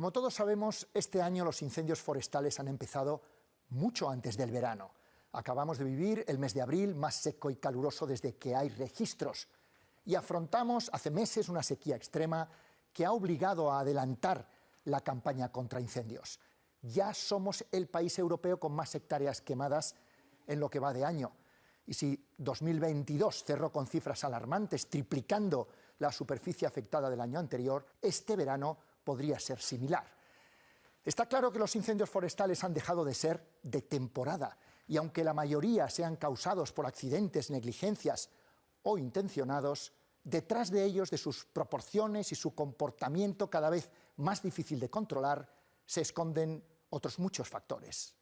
Como todos sabemos, este año los incendios forestales han empezado mucho antes del verano. Acabamos de vivir el mes de abril más seco y caluroso desde que hay registros. Y afrontamos hace meses una sequía extrema que ha obligado a adelantar la campaña contra incendios. Ya somos el país europeo con más hectáreas quemadas en lo que va de año. Y si 2022 cerró con cifras alarmantes, triplicando la superficie afectada del año anterior, este verano podría ser similar. Está claro que los incendios forestales han dejado de ser de temporada y aunque la mayoría sean causados por accidentes, negligencias o intencionados, detrás de ellos, de sus proporciones y su comportamiento cada vez más difícil de controlar, se esconden otros muchos factores.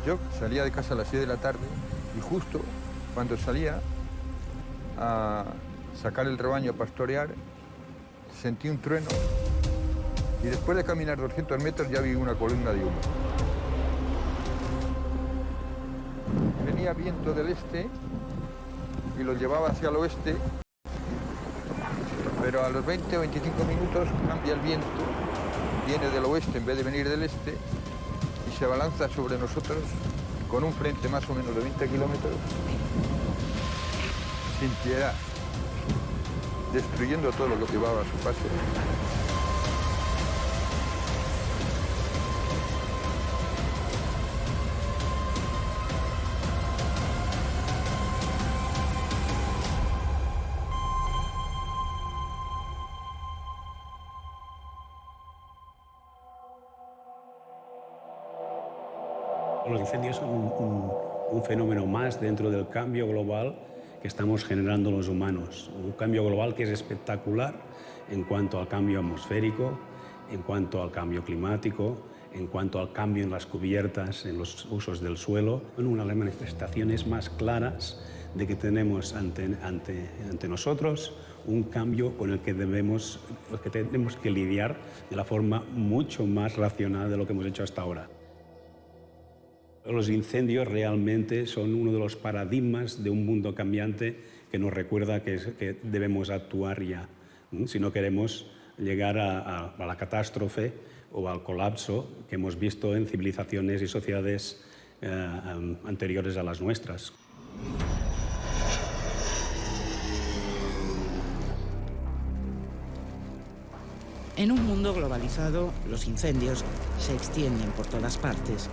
Yo salía de casa a las 6 de la tarde y justo cuando salía a sacar el rebaño a pastorear, sentí un trueno y después de caminar 200 metros ya vi una columna de humo. Venía viento del este y lo llevaba hacia el oeste, pero a los 20 o 25 minutos cambia el viento, viene del oeste en vez de venir del este, y se abalanza sobre nosotros con un frente más o menos de 20 kilómetros, sin piedad, destruyendo todo lo que llevaba a su paso. Los incendios son un fenómeno más dentro del cambio global que estamos generando los humanos. Un cambio global que es espectacular en cuanto al cambio atmosférico, en cuanto al cambio climático, en cuanto al cambio en las cubiertas, en los usos del suelo. Una de las manifestaciones más claras de que tenemos ante nosotros un cambio con el que tenemos que lidiar de la forma mucho más racional de lo que hemos hecho hasta ahora. Los incendios realmente son uno de los paradigmas de un mundo cambiante que nos recuerda que debemos actuar ya, si no queremos llegar a la catástrofe o al colapso que hemos visto en civilizaciones y sociedades anteriores a las nuestras. En un mundo globalizado, los incendios se extienden por todas partes.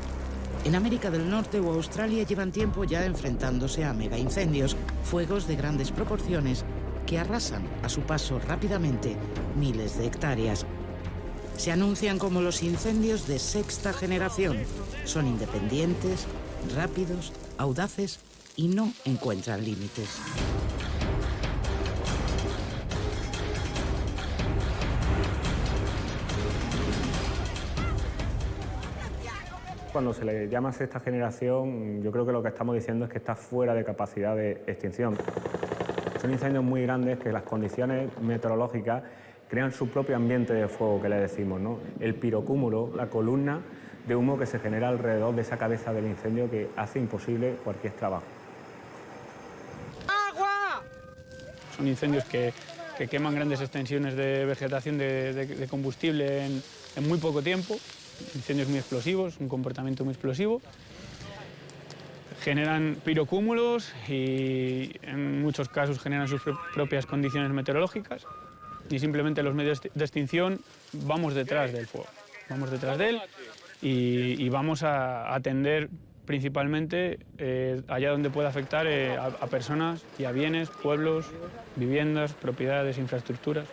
En América del Norte o Australia llevan tiempo ya enfrentándose a megaincendios, fuegos de grandes proporciones que arrasan a su paso rápidamente miles de hectáreas. Se anuncian como los incendios de sexta generación. Son independientes, rápidos, audaces y no encuentran límites. Cuando se le llama sexta generación, yo creo que lo que estamos diciendo es que está fuera de capacidad de extinción. Son incendios muy grandes que las condiciones meteorológicas crean su propio ambiente de fuego, que le decimos, ¿no? El pirocúmulo, la columna de humo que se genera alrededor de esa cabeza del incendio que hace imposible cualquier trabajo. ¡Agua! Son incendios que queman grandes extensiones de vegetación de combustible en muy poco tiempo. Incendios muy explosivos, un comportamiento muy explosivo. Generan pirocúmulos y en muchos casos generan sus propias condiciones meteorológicas y simplemente los medios de extinción vamos detrás del fuego, vamos detrás de él y vamos a atender principalmente allá donde pueda afectar a personas y a bienes, pueblos, viviendas, propiedades, infraestructuras.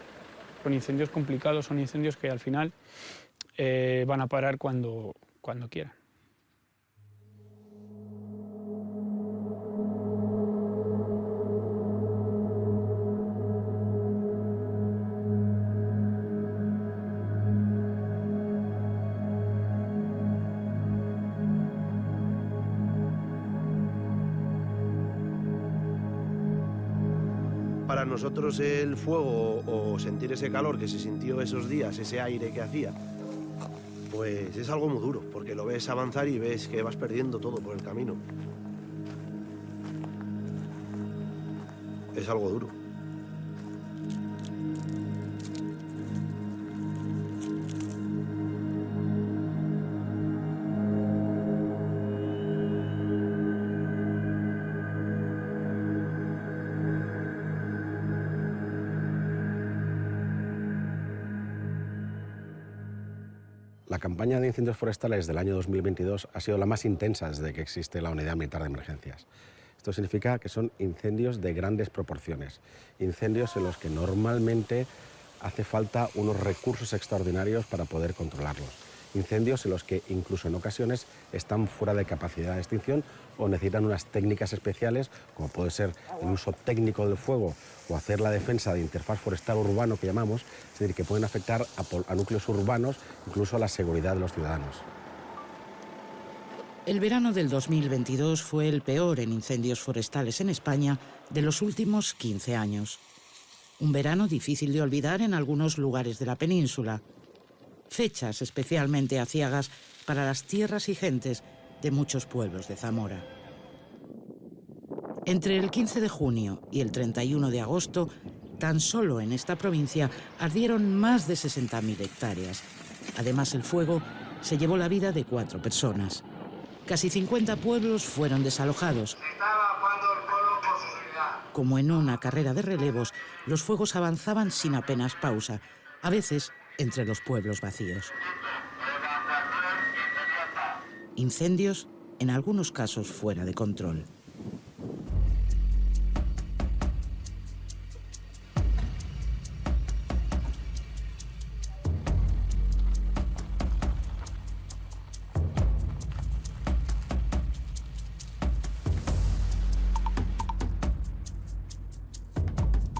Son incendios complicados, son incendios que al final van a parar cuando quieran. Para nosotros el fuego o sentir ese calor que se sintió esos días, ese aire que hacía, pues es algo muy duro, porque lo ves avanzar y ves que vas perdiendo todo por el camino. Es algo duro. La campaña de incendios forestales del año 2022 ha sido la más intensa desde que existe la Unidad Militar de Emergencias. Esto significa que son incendios de grandes proporciones, incendios en los que normalmente hace falta unos recursos extraordinarios para poder controlarlos, incendios en los que incluso en ocasiones están fuera de capacidad de extinción o necesitan unas técnicas especiales, como puede ser el uso técnico del fuego o hacer la defensa de interfaz forestal urbano que llamamos, es decir, que pueden afectar a núcleos urbanos, incluso a la seguridad de los ciudadanos. El verano del 2022 fue el peor en incendios forestales en España de los últimos 15 años. Un verano difícil de olvidar en algunos lugares de la península. Fechas especialmente aciagas para las tierras y gentes de muchos pueblos de Zamora. Entre el 15 de junio y el 31 de agosto, tan solo en esta provincia ardieron más de 60.000 hectáreas. Además, el fuego se llevó la vida de 4 personas. Casi 50 pueblos fueron desalojados. Como en una carrera de relevos, los fuegos avanzaban sin apenas pausa, a veces entre los pueblos vacíos. Incendios, en algunos casos fuera de control.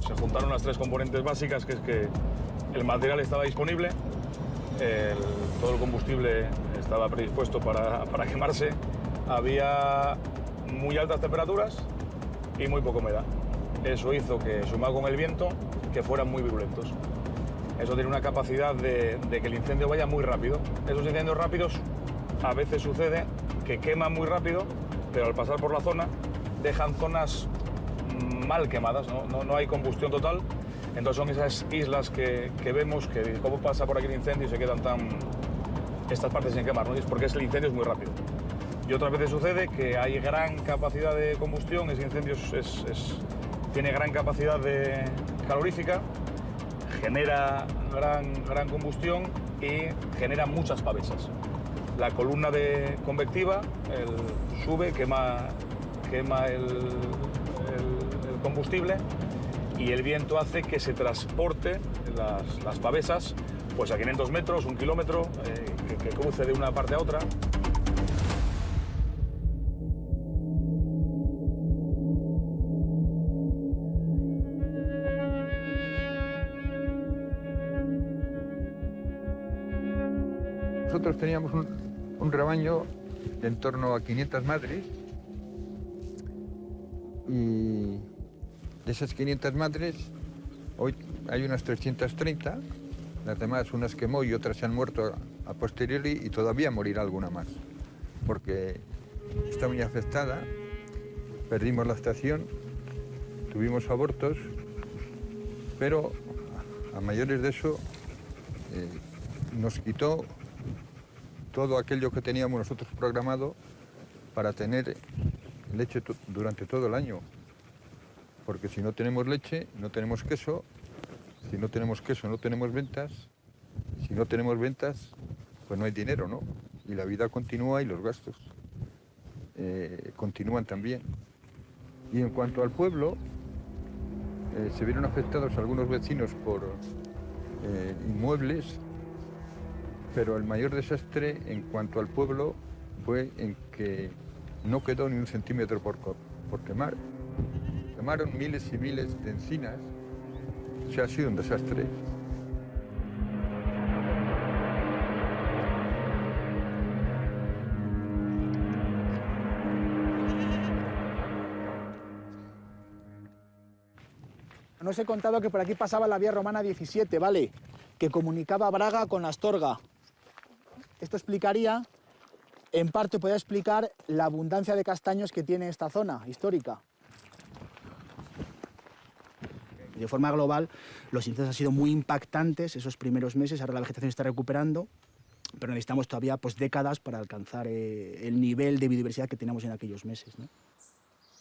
Se juntaron las 3 componentes básicas, que es que el material estaba disponible, todo el combustible estaba predispuesto para quemarse, había muy altas temperaturas y muy poca humedad. Eso hizo que, sumado con el viento, que fueran muy virulentos. Eso tiene una capacidad de que el incendio vaya muy rápido. Esos incendios rápidos a veces sucede que queman muy rápido, pero al pasar por la zona dejan zonas mal quemadas, no hay combustión total. Entonces son esas islas que vemos que cómo pasa por aquí el incendio y se quedan estas partes sin quemar, ¿no? Y es porque el incendio es muy rápido. Y otras veces sucede que hay gran capacidad de combustión, ese incendio tiene gran capacidad calorífica, genera gran combustión y genera muchas pavesas. La columna convectiva sube, quema el combustible, y el viento hace que se transporte las pavesas pues a 500 metros, 1 kilómetro, que cruce de una parte a otra. Nosotros teníamos un rebaño de en torno a 500 madres, y de esas 500 madres, hoy hay unas 330, las demás unas quemó y otras se han muerto a posteriori, y todavía morirá alguna más, porque está muy afectada, perdimos la estación, tuvimos abortos, pero a mayores de eso nos quitó todo aquello que teníamos nosotros programado para tener leche durante todo el año. Porque si no tenemos leche, no tenemos queso. Si no tenemos queso, no tenemos ventas. Si no tenemos ventas, pues no hay dinero, ¿no? Y la vida continúa y los gastos continúan también. Y en cuanto al pueblo, se vieron afectados algunos vecinos por inmuebles, pero el mayor desastre en cuanto al pueblo fue en que no quedó ni un centímetro por quemar. Quemaron miles y miles de encinas. O sea, ha sido un desastre. No os he contado que por aquí pasaba la vía romana 17, ¿vale? Que comunicaba Braga con Astorga. Esto explicaría, en parte podría explicar la abundancia de castaños que tiene esta zona histórica. De forma global, los incendios han sido muy impactantes esos primeros meses, ahora la vegetación está recuperando, pero necesitamos todavía pues, décadas para alcanzar el nivel de biodiversidad que teníamos en aquellos meses, ¿no?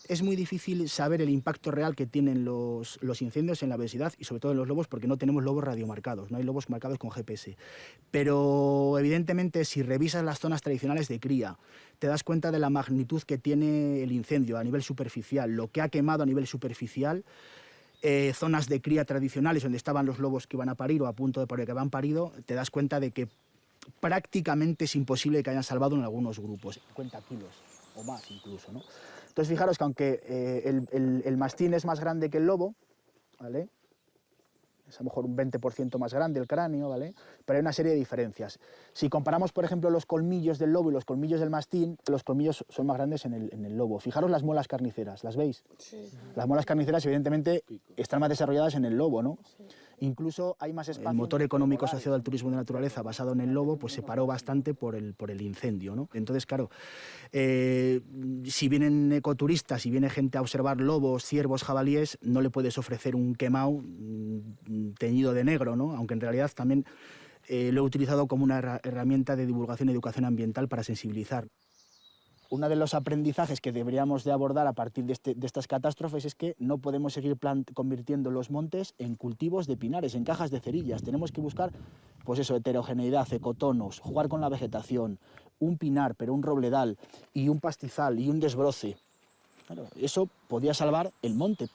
Es muy difícil saber el impacto real que tienen los incendios en la biodiversidad y sobre todo en los lobos porque no tenemos lobos radiomarcados, no hay lobos marcados con GPS. Pero evidentemente si revisas las zonas tradicionales de cría, te das cuenta de la magnitud que tiene el incendio a nivel superficial, lo que ha quemado a nivel superficial, zonas de cría tradicionales donde estaban los lobos que iban a parir o a punto de parir que habían parido, te das cuenta de que prácticamente es imposible que hayan salvado en algunos grupos, 50 kilos o más incluso, ¿no? Entonces, fijaros que aunque el mastín es más grande que el lobo, ¿vale? Es a lo mejor un 20% más grande el cráneo, ¿vale? Pero hay una serie de diferencias. Si comparamos, por ejemplo, los colmillos del lobo y los colmillos del mastín, los colmillos son más grandes en el lobo. Fijaros las muelas carniceras, ¿las veis? Sí. Las muelas carniceras, evidentemente, están más desarrolladas en el lobo, ¿no? Sí. Incluso hay más espacio. El motor económico asociado al turismo de naturaleza basado en el lobo pues se paró bastante por el incendio, ¿no? Entonces, claro, si vienen ecoturistas, si viene gente a observar lobos, ciervos, jabalíes, no le puedes ofrecer un quemao teñido de negro, ¿no? Aunque en realidad también lo he utilizado como una herramienta de divulgación y educación ambiental para sensibilizar. Uno de los aprendizajes que deberíamos de abordar a partir de estas catástrofes es que no podemos seguir convirtiendo los montes en cultivos de pinares, en cajas de cerillas. Tenemos que buscar, pues eso, heterogeneidad, ecotonos, jugar con la vegetación, un pinar, pero un robledal, y un pastizal, y un desbroce. Claro, eso podría salvar el monte.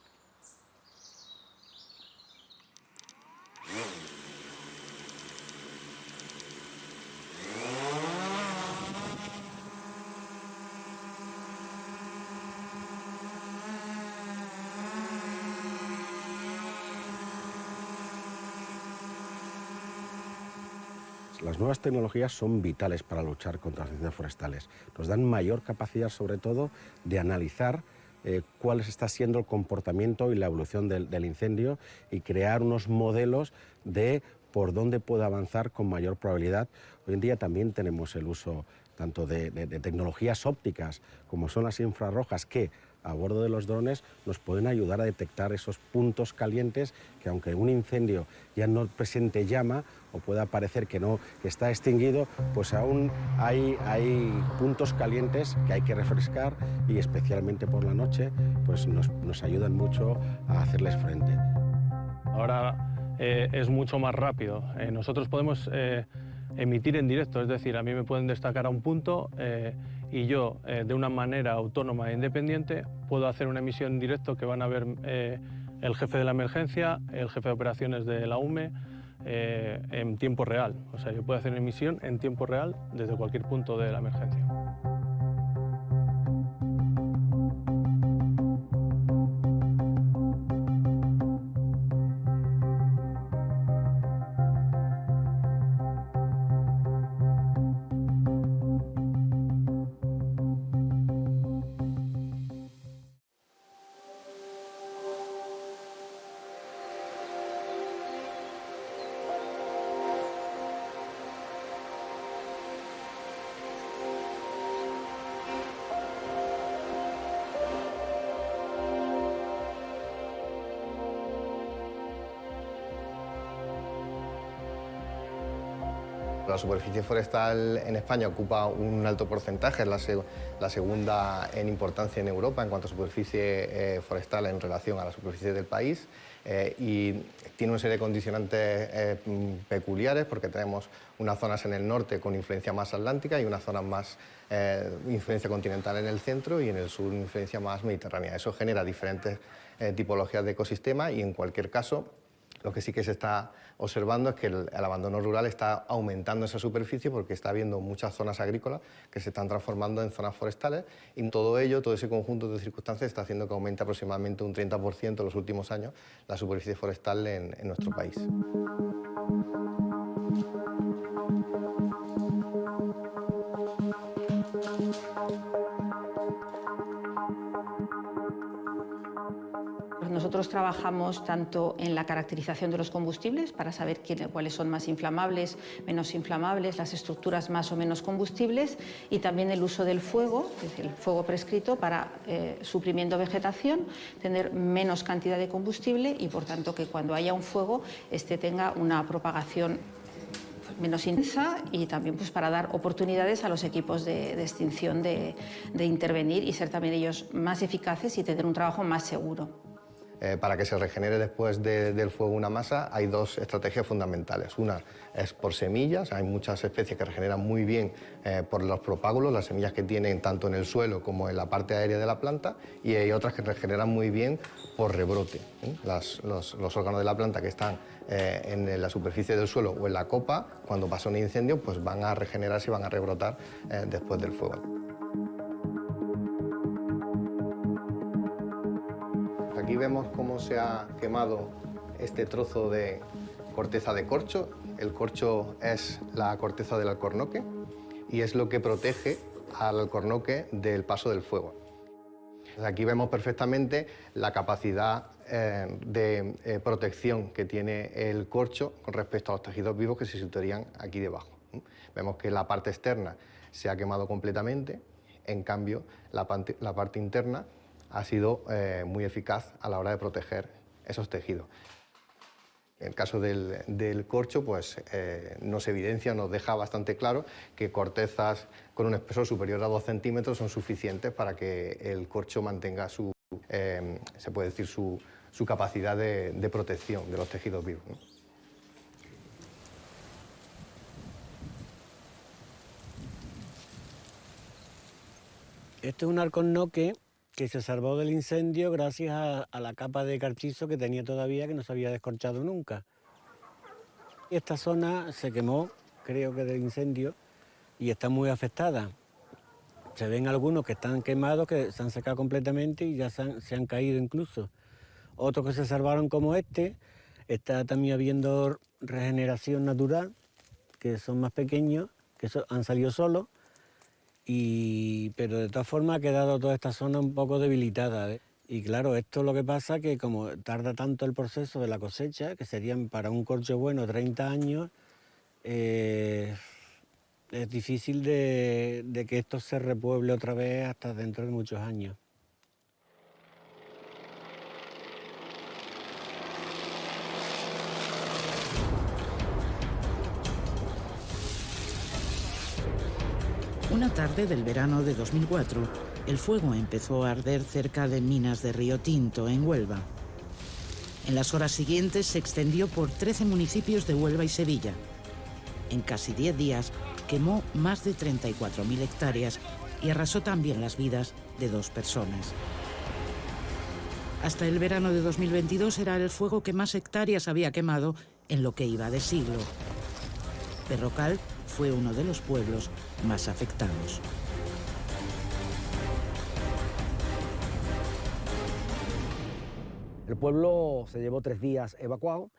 Las nuevas tecnologías son vitales para luchar contra los incendios forestales. Nos dan mayor capacidad, sobre todo, de analizar cuál está siendo el comportamiento y la evolución del incendio y crear unos modelos de por dónde puede avanzar con mayor probabilidad. Hoy en día también tenemos el uso tanto de tecnologías ópticas como son las infrarrojas que a bordo de los drones nos pueden ayudar a detectar esos puntos calientes que aunque un incendio ya no presente llama o pueda parecer que está extinguido, pues aún hay puntos calientes que hay que refrescar y especialmente por la noche pues nos ayudan mucho a hacerles frente. Ahora es mucho más rápido. Nosotros podemos emitir en directo, es decir, a mí me pueden destacar a un punto y yo, de una manera autónoma e independiente, puedo hacer una emisión en directo que van a ver el jefe de la emergencia, el jefe de operaciones de la UME, en tiempo real. O sea, yo puedo hacer una emisión en tiempo real desde cualquier punto de la emergencia. La superficie forestal en España ocupa un alto porcentaje, es la segunda en importancia en Europa en cuanto a superficie forestal en relación a la superficie del país y tiene una serie de condicionantes peculiares porque tenemos unas zonas en el norte con influencia más atlántica y unas zonas más influencia continental en el centro y en el sur influencia más mediterránea. Eso genera diferentes tipologías de ecosistema y en cualquier caso lo que sí que se está observando es que el abandono rural está aumentando esa superficie porque está habiendo muchas zonas agrícolas que se están transformando en zonas forestales y todo ello, todo ese conjunto de circunstancias está haciendo que aumente aproximadamente un 30% en los últimos años la superficie forestal en nuestro país. Nosotros trabajamos tanto en la caracterización de los combustibles para saber cuáles son más inflamables, menos inflamables, las estructuras más o menos combustibles, y también el uso del fuego, es decir, el fuego prescrito para, suprimiendo vegetación, tener menos cantidad de combustible y por tanto que cuando haya un fuego tenga una propagación menos intensa, y también pues, para dar oportunidades a los equipos de extinción de intervenir y ser también ellos más eficaces y tener un trabajo más seguro. Para que se regenere después del fuego una masa hay dos estrategias fundamentales. Una es por semillas, hay muchas especies que regeneran muy bien por los propágulos, las semillas que tienen tanto en el suelo como en la parte aérea de la planta, y hay otras que regeneran muy bien por rebrote. Los órganos de la planta que están en la superficie del suelo o en la copa, cuando pasa un incendio, pues van a regenerarse y van a rebrotar después del fuego. Aquí vemos cómo se ha quemado este trozo de corteza de corcho. El corcho es la corteza del alcornoque y es lo que protege al alcornoque del paso del fuego. Aquí vemos perfectamente la capacidad de protección que tiene el corcho con respecto a los tejidos vivos que se situarían aquí debajo. Vemos que la parte externa se ha quemado completamente, en cambio la parte interna ha sido muy eficaz a la hora de proteger esos tejidos. En el caso del corcho, pues nos evidencia, nos deja bastante claro que cortezas con un espesor superior a 2 centímetros son suficientes para que el corcho mantenga se puede decir, su capacidad de protección de los tejidos vivos, ¿no? Este es un alcornoque que se salvó del incendio gracias a la capa de carchizo que tenía todavía, que no se había descorchado nunca. Esta zona se quemó, creo que del incendio, y está muy afectada. Se ven algunos que están quemados, que se han secado completamente y ya se han caído incluso. Otros que se salvaron como está también habiendo regeneración natural, que son más pequeños, que han salido solos. Pero de todas formas ha quedado toda esta zona un poco debilitada, ¿eh? Y claro, esto es lo que pasa, que como tarda tanto el proceso de la cosecha, que serían para un corcho bueno 30 años, es difícil de que esto se repueble otra vez hasta dentro de muchos años. Una tarde del verano de 2004, el fuego empezó a arder cerca de minas de Río Tinto, en Huelva. En las horas siguientes se extendió por 13 municipios de Huelva y Sevilla. En casi 10 días quemó más de 34.000 hectáreas y arrasó también las vidas de 2 personas. Hasta el verano de 2022 era el fuego que más hectáreas había quemado en lo que iba de siglo. Berrocal fue uno de los pueblos más afectados. El pueblo se llevó 3 días evacuado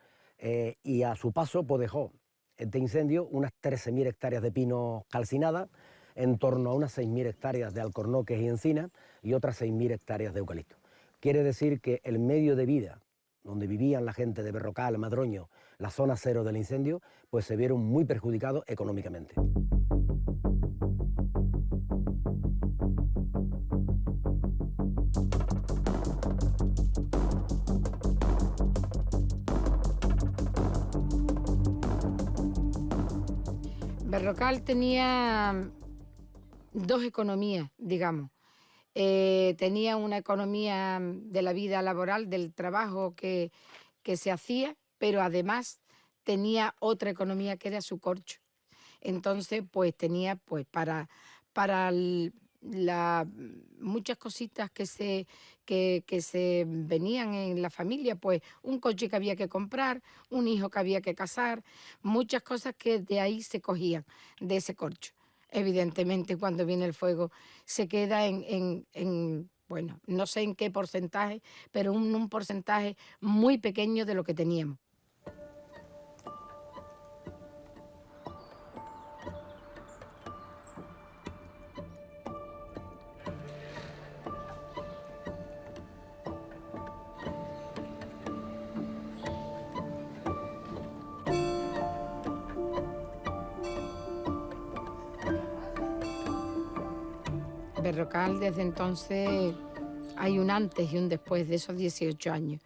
y a su paso pues dejó este incendio unas 13.000 hectáreas de pinos calcinadas, en torno a unas 6.000 hectáreas de alcornoques y encinas y otras 6.000 hectáreas de eucalipto. Quiere decir que el medio de vida donde vivían la gente de Berrocal, Madroño, la zona cero del incendio, pues se vieron muy perjudicados económicamente. Berrocal tenía 2 economías, digamos. Tenía una economía de la vida laboral, del trabajo que se hacía, pero además tenía otra economía que era su corcho. Entonces, pues tenía pues para muchas cositas que se venían en la familia, pues un coche que había que comprar, un hijo que había que casar, muchas cosas que de ahí se cogían, de ese corcho. Evidentemente, cuando viene el fuego, se queda bueno, no sé en qué porcentaje, pero un porcentaje muy pequeño de lo que teníamos. Berrocal desde entonces hay un antes y un después de esos 18 años.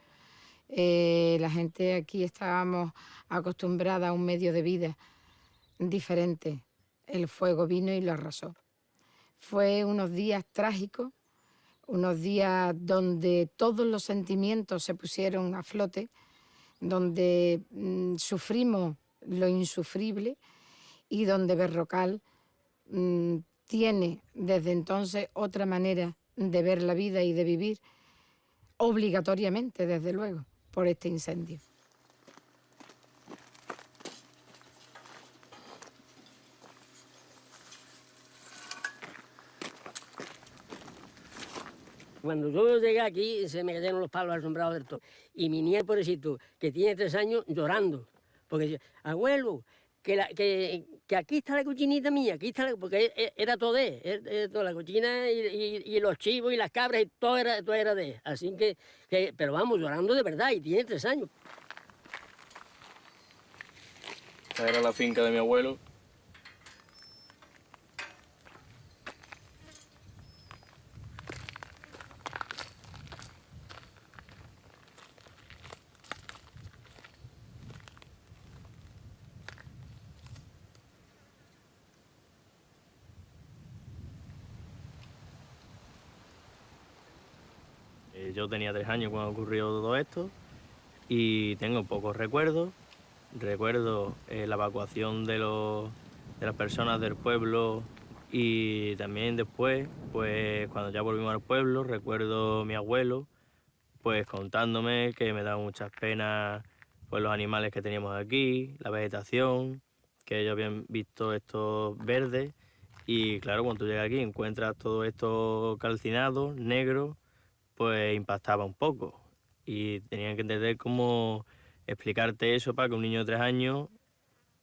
La gente aquí estábamos acostumbrada a un medio de vida diferente. El fuego vino y lo arrasó. Fue unos días trágicos, unos días donde todos los sentimientos se pusieron a flote, donde sufrimos lo insufrible y donde Berrocal tiene desde entonces otra manera de ver la vida y de vivir, obligatoriamente, desde luego, por este incendio. Cuando yo llegué aquí, se me cayeron los palos asombrados del todo. Y mi nieto, pobrecito, que tiene 3 años, llorando. Porque decía, abuelo, que aquí está la cochinita mía, aquí está porque era todo de él, toda la cochina y los chivos y las cabras, y todo era de él. Así que, pero vamos, llorando de verdad, y tiene 3 años. Esta era la finca de mi abuelo. Yo tenía 3 años cuando ocurrió todo esto y tengo pocos recuerdos. Recuerdo la evacuación de las personas del pueblo y también después, pues cuando ya volvimos al pueblo, recuerdo a mi abuelo pues contándome que me daba muchas penas pues, los animales que teníamos aquí, la vegetación, que ellos habían visto esto verde y claro, cuando tú llegas aquí encuentras todo esto calcinado, negro, pues impactaba un poco y tenían que entender cómo explicarte eso para que un niño de 3 años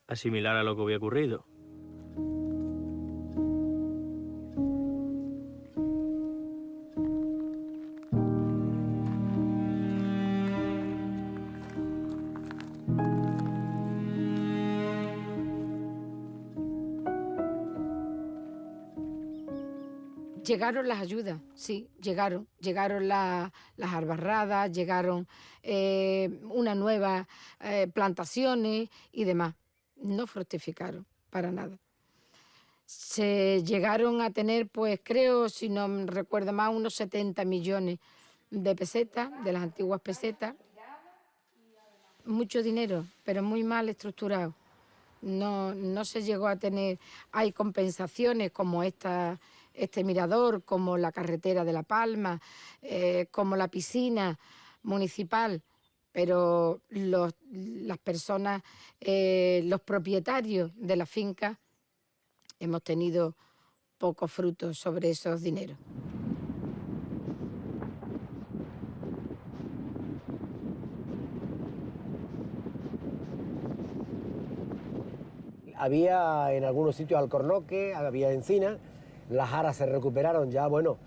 asimilara lo que había ocurrido. Llegaron las ayudas, sí, llegaron las albarradas, llegaron unas nuevas plantaciones y demás. No fructificaron para nada. Se llegaron a tener, pues creo, si no recuerdo más, unos 70 millones de pesetas, de las antiguas pesetas. Mucho dinero, pero muy mal estructurado. No se llegó a tener, hay compensaciones como este mirador, como la carretera de La Palma, como la piscina municipal, pero las personas, los propietarios de la finca, hemos tenido pocos frutos sobre esos dineros. Había en algunos sitios alcornoque, había encina, las jaras se recuperaron ya, bueno,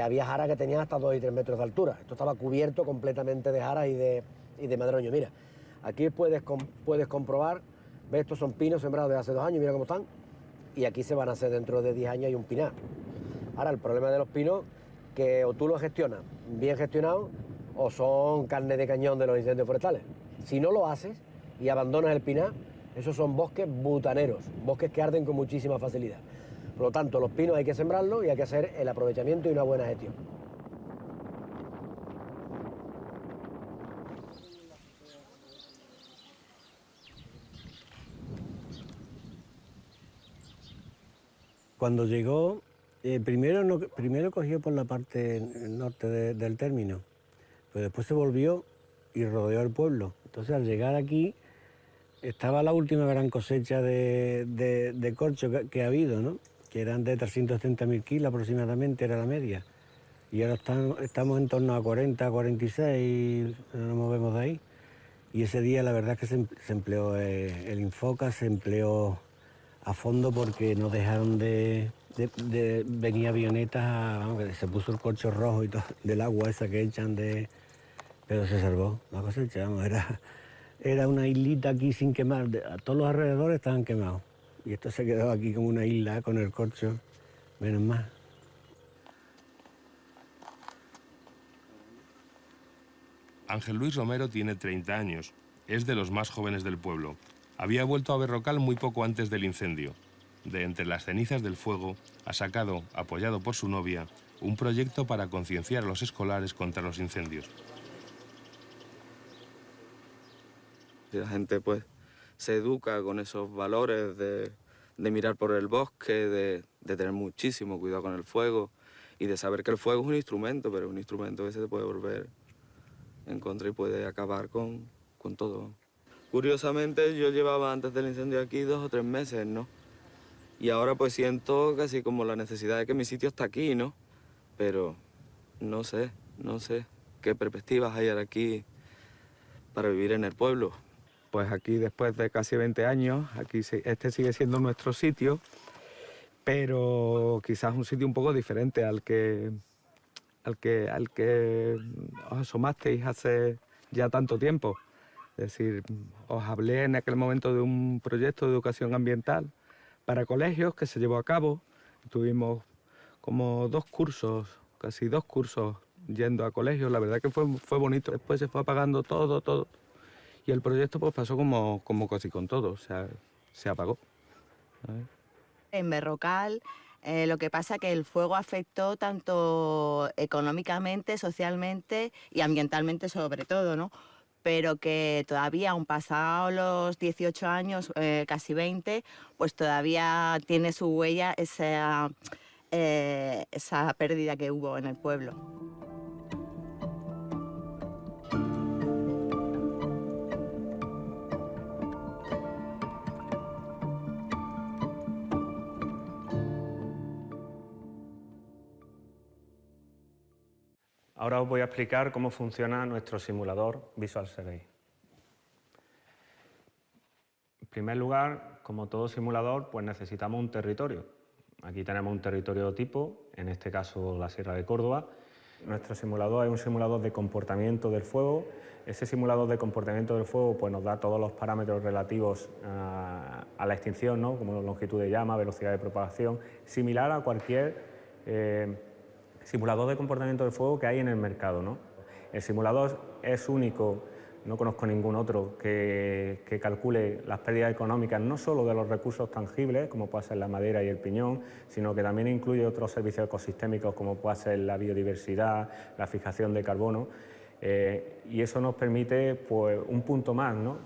había jaras que tenían hasta 2 y 3 metros de altura. Esto estaba cubierto completamente de jaras y de madroño. Mira, aquí puedes comprobar, ves, estos son pinos sembrados de hace 2 años, mira cómo están, y aquí se van a hacer dentro de 10 años y un pinar. Ahora, el problema de los pinos, que o tú los gestionas bien gestionados, o son carne de cañón de los incendios forestales. Si no lo haces y abandonas el pinar, esos son bosques butaneros, bosques que arden con muchísima facilidad. Por lo tanto, los pinos hay que sembrarlos y hay que hacer el aprovechamiento y una buena gestión. Cuando llegó, primero cogió por la parte norte del término, pero después se volvió y rodeó el pueblo. Entonces, al llegar aquí, estaba la última gran cosecha de corcho que ha habido, ¿no? Que eran de 370.000 kilos aproximadamente, era la media. Y ahora estamos en torno a 40, 46, no nos movemos de ahí. Y ese día la verdad es que se empleó el Infoca, se empleó a fondo porque no dejaron de venir avionetas, vamos, que se puso el corcho rojo y todo, del agua esa que echan pero se salvó la cosecha, vamos, era una islita aquí sin quemar, a todos los alrededores estaban quemados. Y esto se quedó aquí como una isla con el corcho, menos mal. Ángel Luis Romero tiene 30 años. Es de los más jóvenes del pueblo. Había vuelto a Berrocal muy poco antes del incendio. De entre las cenizas del fuego, ha sacado, apoyado por su novia, un proyecto para concienciar a los escolares contra los incendios. La gente pues se educa con esos valores de mirar por el bosque, de tener muchísimo cuidado con el fuego y de saber que el fuego es un instrumento, pero un instrumento que se te puede volver en contra y puede acabar con todo. Curiosamente yo llevaba antes del incendio aquí 2 o 3 meses, ¿no? Y ahora pues siento casi como la necesidad de que mi sitio está aquí, ¿no? Pero no sé qué perspectivas hay ahora aquí para vivir en el pueblo. Pues aquí después de casi 20 años, aquí este sigue siendo nuestro sitio, pero quizás un sitio un poco diferente al que os asomasteis hace ya tanto tiempo. Es decir, os hablé en aquel momento de un proyecto de educación ambiental para colegios que se llevó a cabo. Tuvimos como 2 cursos, casi 2 cursos yendo a colegios. La verdad que fue bonito. Después se fue apagando todo. Y el proyecto pues pasó como casi con todo, o sea, se apagó. En Berrocal lo que pasa es que el fuego afectó tanto económicamente, socialmente y ambientalmente sobre todo, ¿no? Pero que todavía, aun pasados los 18 años, casi 20, pues todavía tiene su huella esa pérdida que hubo en el pueblo. Ahora os voy a explicar cómo funciona nuestro simulador Visual Survey. En primer lugar, como todo simulador, pues necesitamos un territorio. Aquí tenemos un territorio tipo, en este caso la Sierra de Córdoba. Nuestro simulador es un simulador de comportamiento del fuego. Ese simulador de comportamiento del fuego pues, nos da todos los parámetros relativos a la extinción, ¿no? Como longitud de llama, velocidad de propagación, similar a cualquier simulador de comportamiento del fuego que hay en el mercado, ¿no? El simulador es único, no conozco ningún otro que calcule las pérdidas económicas no solo de los recursos tangibles, como puede ser la madera y el piñón, sino que también incluye otros servicios ecosistémicos como puede ser la biodiversidad, la fijación de carbono, y eso nos permite pues, un punto más, ¿no?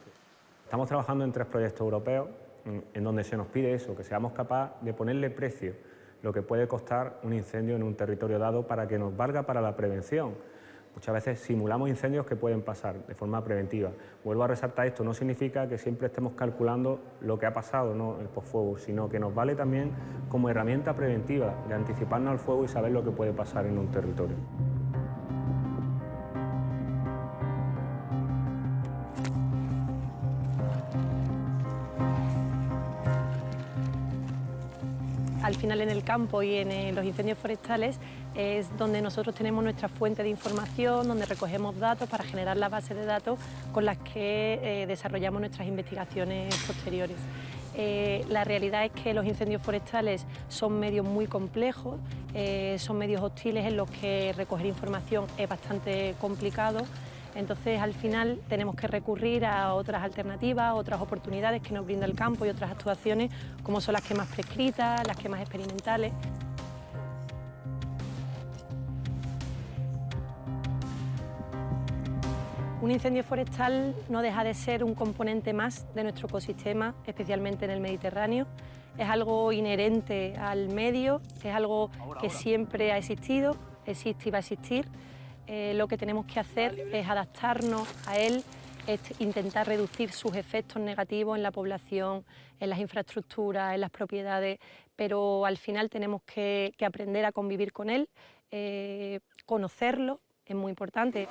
Estamos trabajando en 3 proyectos europeos en donde se nos pide eso, que seamos capaces de ponerle precio lo que puede costar un incendio en un territorio dado para que nos valga para la prevención. Muchas veces simulamos incendios que pueden pasar de forma preventiva. Vuelvo a resaltar esto, no significa que siempre estemos calculando lo que ha pasado, ¿no? El posfuego, sino que nos vale también como herramienta preventiva de anticiparnos al fuego y saber lo que puede pasar en un territorio. Al final en el campo y en los incendios forestales es donde nosotros tenemos nuestra fuente de información, donde recogemos datos para generar la base de datos con las que desarrollamos nuestras investigaciones posteriores. La realidad es que los incendios forestales son medios muy complejos, son medios hostiles en los que recoger información es bastante complicado. Entonces, al final, tenemos que recurrir a otras alternativas, otras oportunidades que nos brinda el campo y otras actuaciones, como son las que más prescritas, las que más experimentales. Un incendio forestal no deja de ser un componente más de nuestro ecosistema, especialmente en el Mediterráneo. Es algo inherente al medio, es algo que siempre ha existido, existe y va a existir. Lo que tenemos que hacer es adaptarnos a él, es intentar reducir sus efectos negativos en la población, en las infraestructuras, en las propiedades, pero al final tenemos que aprender a convivir con él, conocerlo, es muy importante.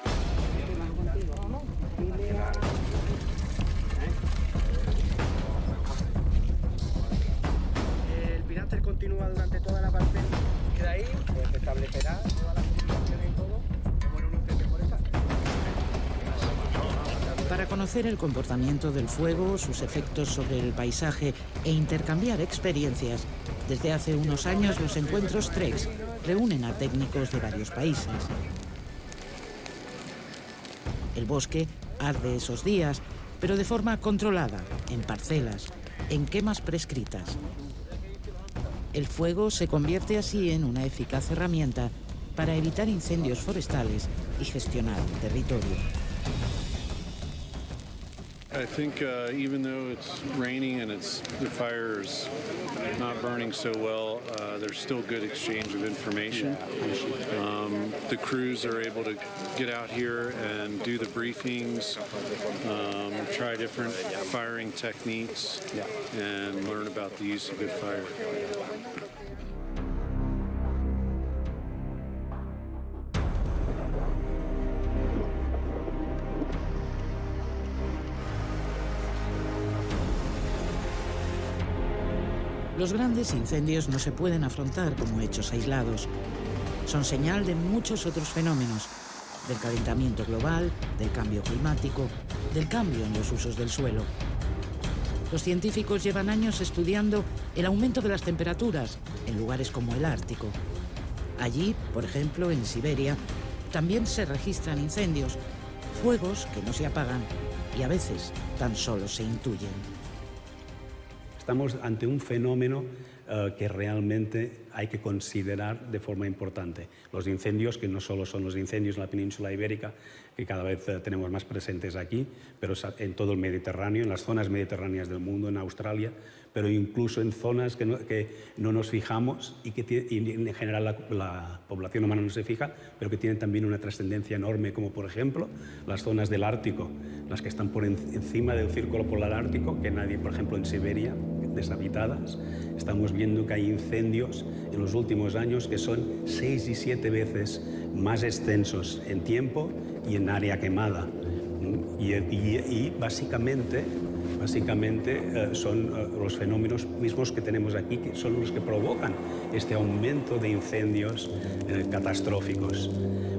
El pináster continúa durante toda la parte de ahí, pues se establecerá todas las comunicaciones y todo. Para conocer el comportamiento del fuego, sus efectos sobre el paisaje e intercambiar experiencias, desde hace unos años los encuentros TREX reúnen a técnicos de varios países. El bosque arde esos días, pero de forma controlada, en parcelas, en quemas prescritas. El fuego se convierte así en una eficaz herramienta para evitar incendios forestales y gestionar el territorio. I think even though it's raining and the fire's not burning so well, there's still good exchange of information. The crews are able to get out here and do the briefings, try different firing techniques, and learn about the use of good fire. Los grandes incendios no se pueden afrontar como hechos aislados. Son señal de muchos otros fenómenos, del calentamiento global, del cambio climático, del cambio en los usos del suelo. Los científicos llevan años estudiando el aumento de las temperaturas en lugares como el Ártico. Allí, por ejemplo, en Siberia, también se registran incendios, fuegos que no se apagan y a veces tan solo se intuyen. Estamos ante un fenómeno que realmente hay que considerar de forma importante. Los incendios, que no solo son los incendios en la península ibérica, que cada vez tenemos más presentes aquí, pero en todo el Mediterráneo, en las zonas mediterráneas del mundo, en Australia, pero incluso en zonas que no nos fijamos y en general la población humana no se fija, pero que tienen también una trascendencia enorme, como por ejemplo las zonas del Ártico, las que están por encima del círculo polar ártico, que nadie, por ejemplo en Siberia, deshabitadas, estamos viendo que hay incendios en los últimos años que son 6 y 7 veces más extensos en tiempo y en área quemada. Y básicamente son los fenómenos mismos que tenemos aquí, que son los que provocan este aumento de incendios catastróficos.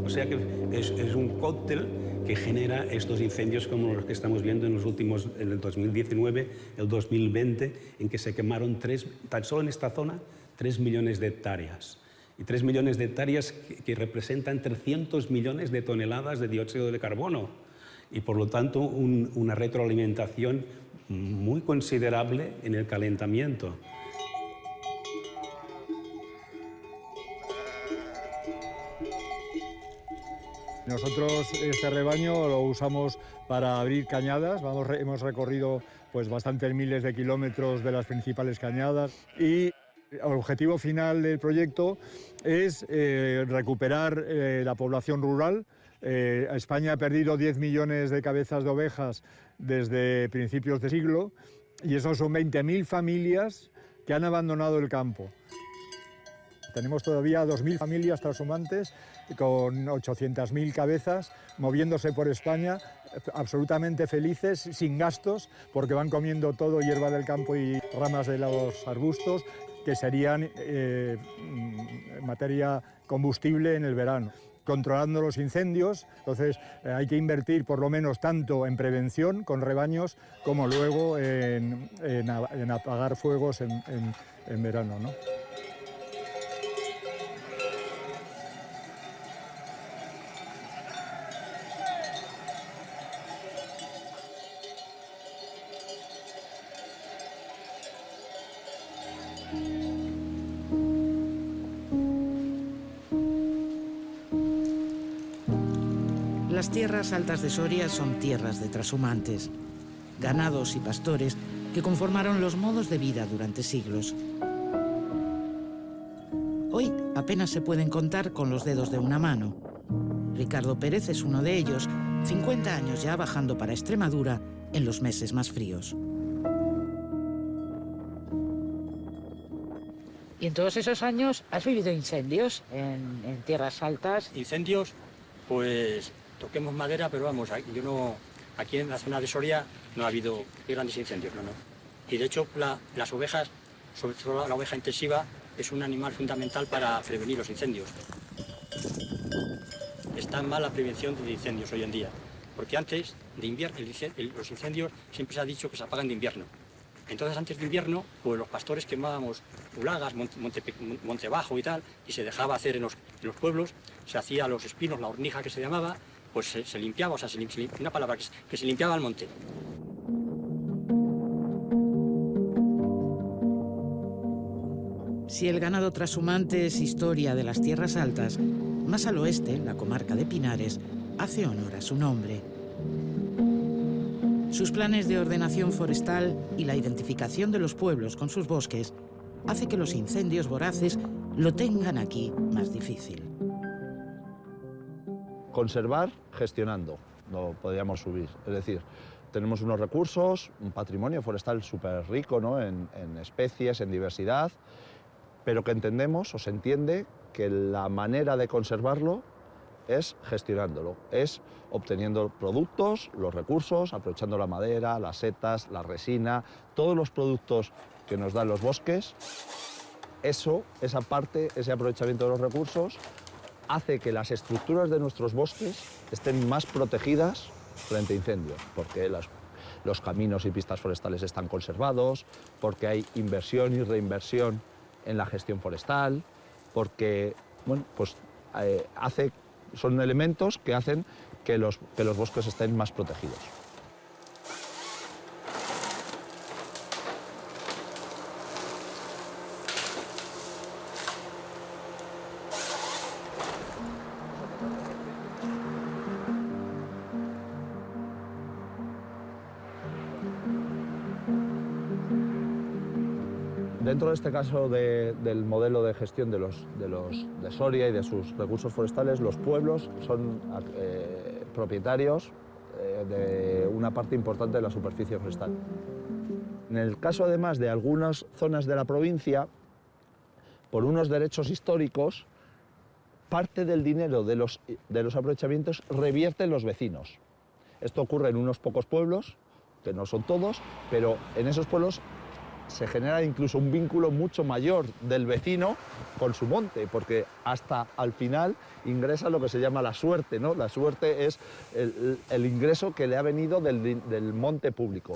O sea que es un cóctel que genera estos incendios como los que estamos viendo en el 2019, el 2020, en que se quemaron tan solo en esta zona 3 millones de hectáreas. Y 3 millones de hectáreas que representan 300 millones de toneladas de dióxido de carbono. Y por lo tanto una retroalimentación muy considerable en el calentamiento. Nosotros este rebaño lo usamos para abrir cañadas. Hemos recorrido pues bastantes miles de kilómetros de las principales cañadas y el objetivo final del proyecto es recuperar la población rural. España ha perdido 10 millones de cabezas de ovejas desde principios de siglo y esos son 20.000 familias que han abandonado el campo. Tenemos todavía 2.000 familias trashumantes con 800.000 cabezas moviéndose por España, absolutamente felices, sin gastos, porque van comiendo todo, hierba del campo y ramas de los arbustos, que serían materia combustible en el verano. Controlando los incendios, entonces hay que invertir por lo menos tanto en prevención con rebaños como luego en apagar fuegos en verano, ¿no? Las tierras altas de Soria son tierras de trashumantes, ganados y pastores que conformaron los modos de vida durante siglos. Hoy apenas se pueden contar con los dedos de una mano. Ricardo Pérez es uno de ellos, 50 años ya bajando para Extremadura en los meses más fríos. ¿Y en todos esos años has vivido incendios en tierras altas? Incendios, pues toquemos madera, pero vamos, aquí en la zona de Soria no ha habido grandes incendios, no. Y de hecho las ovejas, sobre todo la oveja intensiva, es un animal fundamental para prevenir los incendios. Está mal la prevención de incendios hoy en día, porque antes de invierno, los incendios siempre se ha dicho que se apagan de invierno. Entonces antes de invierno, pues los pastores quemábamos ulagas, monte bajo y tal, y se dejaba hacer en los pueblos, se hacía los espinos, la hornija que se llamaba, pues se limpiaba, o sea, una palabra, que se limpiaba el monte. Si el ganado trashumante es historia de las tierras altas, más al oeste, la comarca de Pinares, hace honor a su nombre. Sus planes de ordenación forestal y la identificación de los pueblos con sus bosques hace que los incendios voraces lo tengan aquí más difícil. Conservar gestionando, lo podríamos subir. Es decir, tenemos unos recursos, un patrimonio forestal súper rico, ¿no? en especies, en diversidad, pero que entendemos o se entiende que la manera de conservarlo es gestionándolo, es obteniendo productos, los recursos, aprovechando la madera, las setas, la resina, todos los productos que nos dan los bosques. Esa parte, ese aprovechamiento de los recursos, hace que las estructuras de nuestros bosques estén más protegidas frente a incendios, porque los caminos y pistas forestales están conservados, porque hay inversión y reinversión en la gestión forestal, porque bueno, pues, son elementos que hacen que los bosques estén más protegidos. Dentro de este caso del modelo de gestión de Soria y de sus recursos forestales, los pueblos son propietarios de una parte importante de la superficie forestal. En el caso, además, de algunas zonas de la provincia, por unos derechos históricos, parte del dinero de los aprovechamientos revierte en los vecinos. Esto ocurre en unos pocos pueblos, que no son todos, pero en esos pueblos se genera incluso un vínculo mucho mayor del vecino con su monte, porque hasta al final ingresa lo que se llama la suerte, ¿no? La suerte es el ingreso que le ha venido del monte público.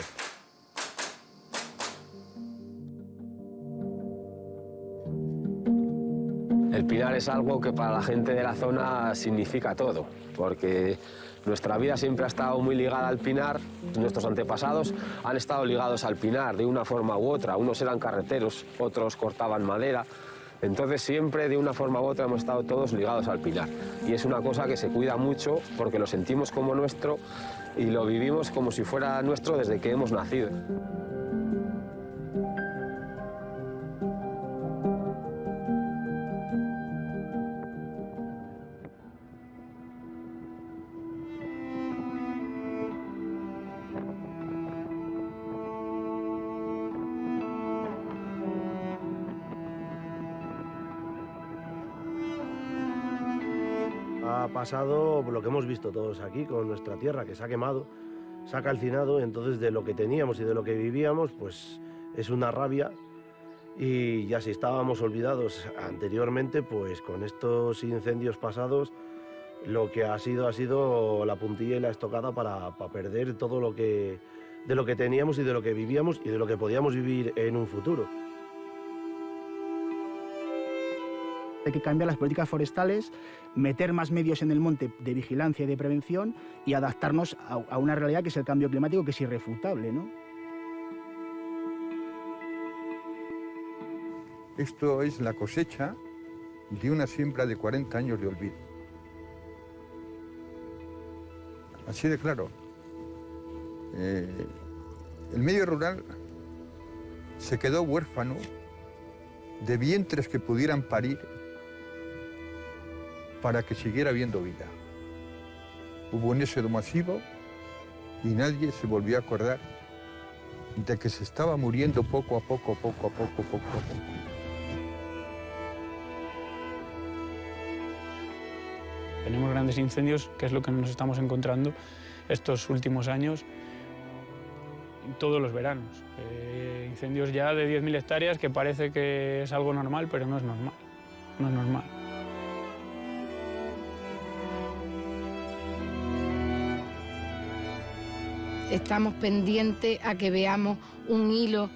El pinar es algo que para la gente de la zona significa todo, porque nuestra vida siempre ha estado muy ligada al pinar. Nuestros antepasados han estado ligados al pinar de una forma u otra. Unos eran carreteros, otros cortaban madera. Entonces siempre de una forma u otra hemos estado todos ligados al pinar. Y es una cosa que se cuida mucho porque lo sentimos como nuestro y lo vivimos como si fuera nuestro desde que hemos nacido. Ha pasado lo que hemos visto todos aquí con nuestra tierra, que se ha quemado, se ha calcinado, entonces de lo que teníamos y de lo que vivíamos, pues es una rabia. Y ya si estábamos olvidados anteriormente, pues con estos incendios pasados, lo que ha sido la puntilla y la estocada para perder todo de lo que teníamos y de lo que vivíamos y de lo que podíamos vivir en un futuro. Hay que cambiar las políticas forestales, meter más medios en el monte de vigilancia y de prevención y adaptarnos a una realidad que es el cambio climático, que es irrefutable, ¿no? Esto es la cosecha de una siembra de 40 años de olvido. Así de claro. El medio rural se quedó huérfano de vientres que pudieran parir para que siguiera habiendo vida. Hubo un éxodo masivo y nadie se volvió a acordar de que se estaba muriendo poco a poco. Tenemos grandes incendios, que es lo que nos estamos encontrando estos últimos años, todos los veranos. Incendios ya de 10.000 hectáreas, que parece que es algo normal, pero no es normal. No es normal. Estamos pendientes a que veamos un hilo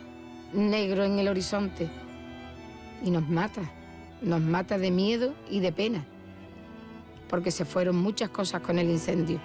negro en el horizonte y nos mata de miedo y de pena, porque se fueron muchas cosas con el incendio.